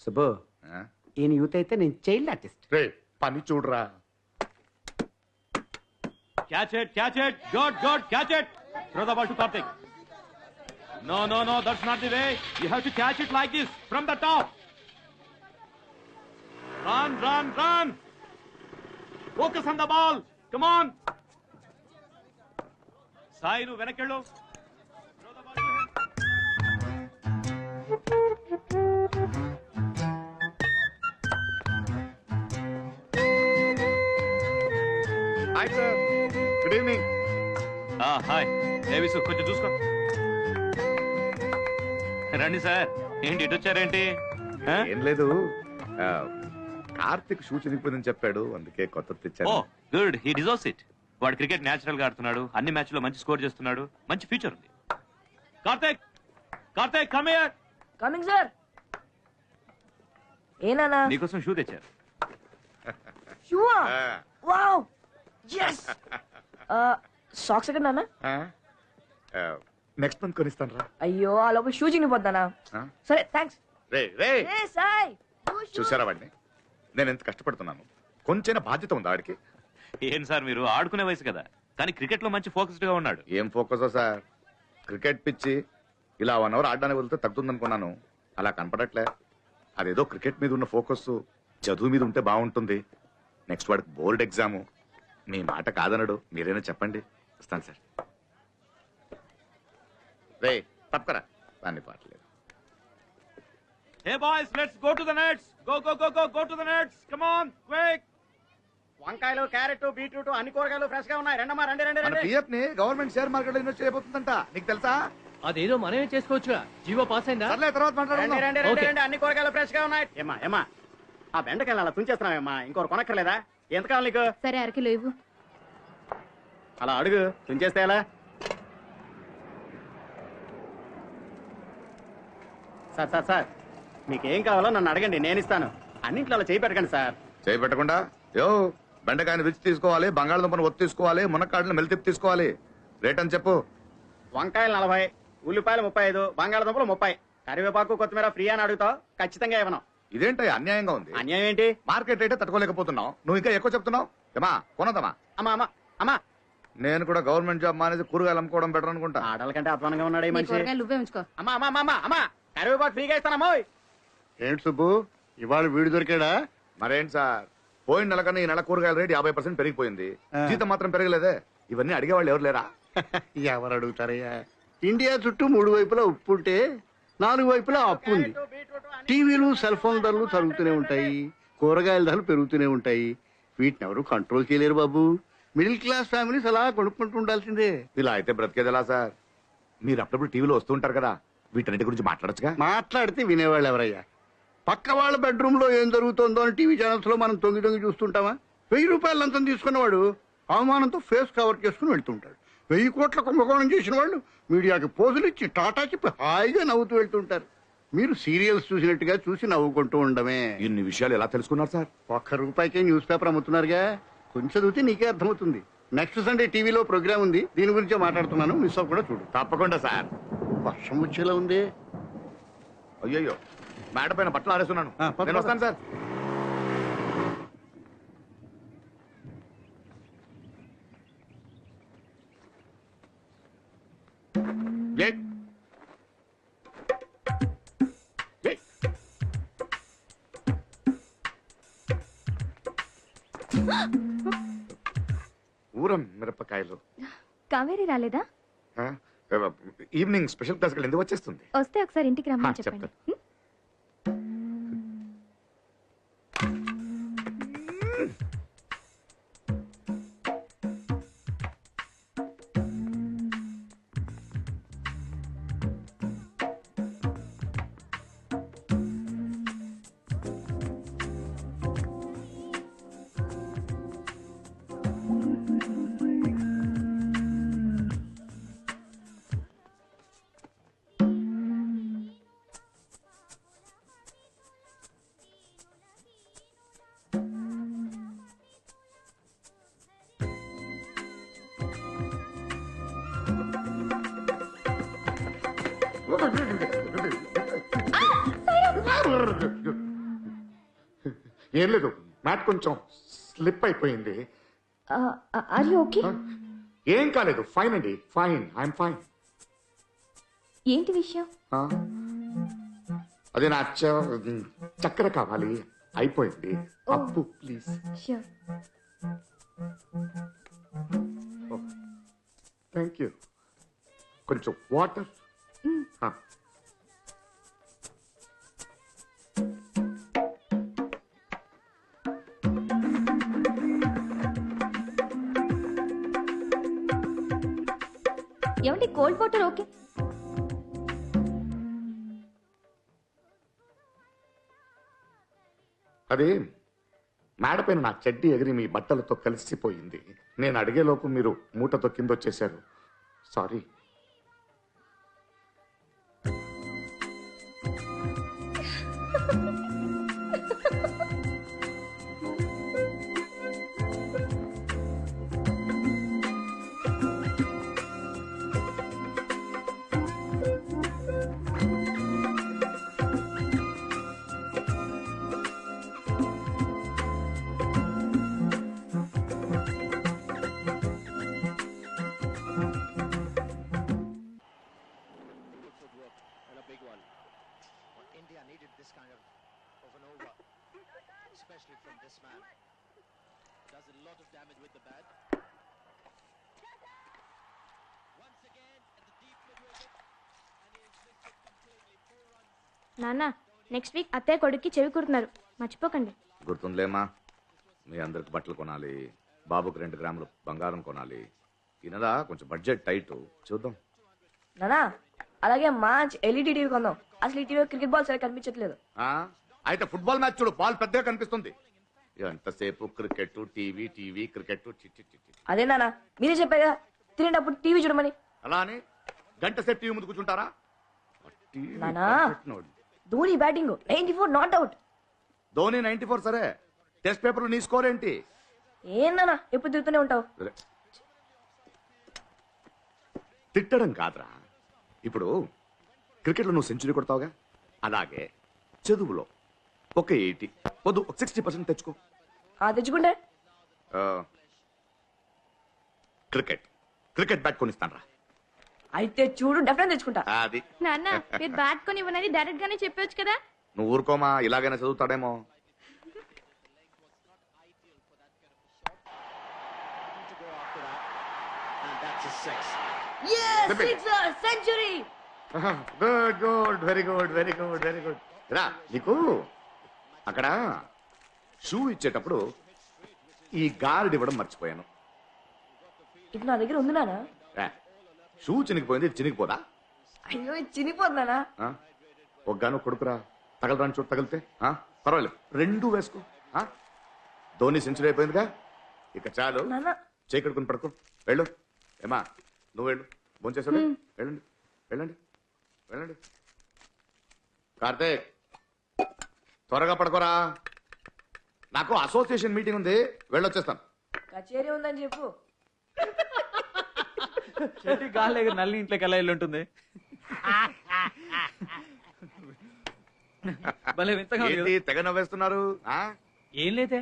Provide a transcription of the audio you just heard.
సుబ్బు ఈయన యూత్ అయితే నేను చైల్డ్ ఆర్టిస్ట్. రే పని చూడరా. Catch it, good, catch it. Throw the ball to Karthik. No, that's not the way. You have to catch it like this, from the top. Run. Focus on the ball. Come on. Sai, nu venakkello. Throw the ball to him. Hi sir, good evening. Hi దేవిసు, కొంచెం చూసుకో. రండి sir. ఏంటి ఇటు వచ్చారేంటి? ఏం లేదు, Karthik shoe చినిగిపోయిందని చెప్పాడు, అందుకే కొత్త ఓ తెచ్చాను. Good, he deserves it. వాడు క్రికెట్ నేచురల్ గా ఆడుతున్నాడు, అన్ని మ్యాచ్ లో మంచి స్కోర్ చేస్తున్నాడు, మంచి ఫ్యూచర్ ఉంది. Karthik come here. Coming sir. ఏనా నీకోసం షూ తెచ్చారు. షూవా? Wow, yes. సాక్స్ ఎక్కడ నాన్న? నెక్స్ట్ మంత్ కొనిస్తాను రా. అయ్యో, ఆ లోపల షూ చినిగిపోతానా? సరే, థ్యాంక్స్. రే రే, ఏ సాయ్, చూసారా వాడిని? నేను ఎంత కష్టపడుతున్నాను, కొంచెం బాధ్యత ఉందా వాడికి? ఏం సార్ మీరు, ఆడుకునే వయసు కదా, కానీ క్రికెట్ లో మంచి ఫోకస్డ్ గా ఉన్నాడు. ఏం ఫోకస్ సార్, క్రికెట్ పిచ్చి ఇలా 1 అవర్ ఆడడానికి వెళ్తే తగ్గుతుందనుకున్నాను, అలా కనపడట్లే. అదేదో క్రికెట్ మీద ఉన్న ఫోకస్ చదువు మీద ఉంటే బాగుంటుంది. నెక్స్ట్ వాడికి బోర్డ్ ఎగ్జాము. మీ మాట కాదనడు, మీరైనా చెప్పండి. వస్తాను సార్. రే తప్పకరా, దాన్ని పాటలేదు. Hey boys, let's go to the nets. Go to the nets. Come on, quick. వంకాయలు, క్యారెట్, బీట్రూట్ అన్ని కూరగాయలు ఫ్రెష్ గా ఉన్నాయి. రండమ్మా, రండి. మన పిఎఫ్ ని గవర్నమెంట్ షేర్ మార్కెట్ లో ఇన్వెస్ట్ చేయబోతుందంట, నీకు తెలుసా? అదేదో మనమే చేసుకోవచ్చుగా, జీవో పాస్ అయిందా? సర్లే, తర్వాత మాట్లాడుకుందాం. రండి, అన్ని కూరగాయలు ఫ్రెష్ గా ఉన్నాయి. ఏమా ఆ బెండకాయలు అలా తుంచేస్తున్నావేమ్మా, ఇంకోరు కొనక్కర్లేదా? ఎంత కావాలి నీకు? సరే, అరకిలో ఇవ్వు. అలా అడుగు, తుంచేస్తే ఎలా? సార్ మీకేం కావాలో నన్ను అడగండి, నేను ఇస్తాను. అన్నింట్లో అలా చేయి పెట్టకండి సార్. చేయి పెట్టకుండా బెండకాయని రుచి తీసుకోవాలి, బంగాళదుంపను ఒత్తి తీసుకోవాలి, మునక్కాడలు మెలితిప్పి తీసుకోవాలి. రేట్ అని చెప్పు. వంకాయలు 40, ఉల్లిపాయలు 35, బంగాళదుంపలు 30, కరివేపాకు కొత్తిమీర ఫ్రీ అని అడుగుతావు, ఖచ్చితంగా ఇవ్వను. ఇదేంటి అన్యాయంగా ఉంది? అన్యాయం ఏంటి? మార్కెట్ రేటే తట్టుకోలేకపోతున్నావు, నువ్వు ఇంకా ఎక్కువ చెప్తున్నావు. ఏమా కొనదమ్మా? అమ్మా నేను కూడా గవర్నమెంట్ జాబ్ మానేసి కూరగాయలు అమ్ముకోవడం బెటర్ అనుకుంటా. ఆడల కంటే అధ్వానంగా ఉన్నాడు ఈ మనిషి. కూరగాయలు నువ్వే ఉంచుకో. అమ్మా కరివేపాకు ఫ్రీగా ఇస్తానమ్మా. ఏంటి సుబ్బు, ఇవాళ వీడు దొరికాడా? మరేంటి సార్, పోయిన నెల కన్నా ఈ నెల కూరగాయల రేటు 50% పెరిగిపోయింది, జీతం మాత్రం పెరగలేదే. ఇవన్నీ అడిగేవాళ్ళు ఎవరు లేరా? ఎవరు అడుగుతారయ్యా? ఇండియా చుట్టూ 3 వైపులా ఉప్పు ఉంటే 4 వైపులా అప్పు ఉంది. టీవీలు, సెల్ ఫోన్ ధరలు తరుగుతూనే ఉంటాయి, కూరగాయల ధరలు పెరుగుతూనే ఉంటాయి. వీటిని ఎవరు కంట్రోల్ చేయలేరు బాబు. మిడిల్ క్లాస్ ఫ్యామిలీస్ అలా కొనుక్కుంటూ ఉండాల్సిందే. ఇలా అయితే బ్రతికేది ఎలా సార్? మీరు అప్పుడప్పుడు టీవీలో వస్తుంటారు కదా, వీటన్నిటి గురించి మాట్లాడచ్చుగా. మాట్లాడితే వినేవాళ్ళు ఎవరయ్యా? పక్క వాళ్ళ బెడ్రూమ్ లో ఏం జరుగుతుందో అని టీవీ ఛానల్స్ లో మనం తొంగి చూస్తుంటామా? 1000 రూపాయలు లంచం తీసుకున్నవాడు అవమానంతో ఫేస్ కవర్ చేసుకుని వెళ్తుంటాడు. 1000 కోట్ల కుంభకోణం చేసిన వాళ్ళు మీడియాకి పోజులు ఇచ్చి టాటా చెప్పి హాయిగా నవ్వుతూ వెళ్తుంటారు. మీరు సీరియల్స్ చూసినట్టుగా చూసి నవ్వుకుంటూ ఉండమే. ఇన్ని విషయాలు ఎలా తెలుసుకున్నారు సార్? 1 రూపాయికే న్యూస్ పేపర్ అమ్ముతున్నారుగా, కొంచెం చదివితే నీకే అర్థమవుతుంది. నెక్స్ట్ సండే టీవీలో ప్రోగ్రామ్ ఉంది, దీని గురించే మాట్లాడుతున్నాను, మిస్ అవ్వకుండా చూడు. తప్పకుండా సార్. వర్షం వచ్చేలా ఉంది. అయ్యయ్యో, మేడ పైన బట్టలు ఆడేస్తున్నాను, నేను వస్తాను సార్. ఊరం మిరపకాయలు. కావేరి రాలేదా? ఈవినింగ్ స్పెషల్ క్లాస్ ఎందుకు వచ్చేస్తుంది? వస్తే ఒకసారి ఇంటికి రమ్మని చెప్పండి. ఏం లేదు మ్యాట్ కొంచెం స్లిప్ అయిపోయింది. Are you okay? ఏం కాలేదు, ఫైన్ అండి, ఫైన్, ఐఎమ్ ఫైన్. ఏంటి విషయం? అదే నా చక్కెర కావాలి, అయిపోయింది. అప్పు ప్లీజ్. ష్యూర్. Thank you. కొంచెం వాటర్. ఏమండి కోల్డ్ వాటర్ ఓకే? అదే మేడపైన నా చెడ్డీ ఎగిరి మీ బట్టలతో కలిసిపోయింది. నేను అడిగేలోపు మీరు మూటతో కింద వచ్చేశారు. Sorry. India needed this kind of an over, especially from this man. Does a lot of damage with the bat. Once again at the deep mid wicket, and he is missed it completely. 4 runs. నాన్న next week అత్తయ్య కొడుక్కి చెవి కుడుతున్నారు, మర్చిపోకండి. గుర్తుందిలేమా, మీ అందరికి బట్టలు కొనాలి, బాబుకి 2 గ్రాములు బంగారం కొనాలి. ఈనలా కొంచెం బడ్జెట్ టైట్, చూద్దాం. నానా అలాగే మంచి ఎల్ఈడి టీవీ కొందాం. అసలు ఈ టీవీలో క్రికెట్ బాల్ సరిగ్గా కనిపించట్లేదు. అయితే ఫుట్బాల్ మ్యాచ్ చూడు, బాల్ పెద్దగా కనిపిస్తుంది. ఎంతసేపు క్రికెట్ టీవీ, టీవీ క్రికెట్. అదే నానా మీరే చెప్పారు కదా తినేటప్పుడు టీవీ చూడమని. అలా అని గంట సేపు టీవీ ముందు కూర్చుంటారా? నానా Dhoni batting 94 not out. Dhoni 94 సరే, టెస్ట్ పేపర్ నీ స్కోర్ ఏంటి? ఏం నానా ఎప్పుడు తిరుగుతూనే ఉంటావు. తిట్టడం కాదురా, ఇప్పుడు క్రికెట్లో నువ్వు సెంచరీ కొడతావుగా, అలాగే చదువులో ఒక 80 వద్దు, ఒక 60% తెచ్చుకో. తెచ్చుకుంటే క్రికెట్ బ్యాట్ కొనిస్తాను రా. అయితే చూడు డెఫినెట్ తెచ్చుకుంటా. అది నాన్న మీరు బ్యాట్ కొని ఇవ్వనని డైరెక్ట్ గానే చెప్పొచ్చు కదా. నువ్వు ఊరుకోమా, ఇలాగైనా చదువుతాడేమో. To go after that, and that's a 6. Yes, sixer, century. Good, very good, very good, very good. రా, నీకు అక్కడ షూ ఇచ్చేటప్పుడు ఈ గార్డ్ ఇవ్వడం మర్చిపోయాను. ఇది నా దగ్గర ఉంది నానా. షూ చినిగిపోయింది, ఇది చినిగిపోదా? అయ్యో ఇది చినిపోతున్నానా. ఒగ్గాను కొడుకురా, తగలరాని చోటు తగిలితే పర్వాలేదు, 2 వేసుకో. ధోని సెంచరీ అయిపోయిందిగా, ఇక చాలు. నానా చేకడుకుని పడుకో, వెళ్ళు. ఏమా నువ్వు వెళ్ళు, భోంచేసాడు. వెళ్ళండి వెళ్ళండి వెళ్ళండి. కార్తీక్ త్వరగా పడుకోరా, నాకు అసోసియేషన్ మీటింగ్ ఉంది, వెళ్ళొచ్చేస్తాను. కచేరీ ఉందని చెప్పు. చెట్టు గాలి దగ్గర నల్లి ఇంట్లోకి ఎలా వెళ్ళి ఉంటుంది. భలే వింతగా ఉంది ఏంటి కదా. తెగ నవ్వేస్తున్నారు? ఏం లేదే,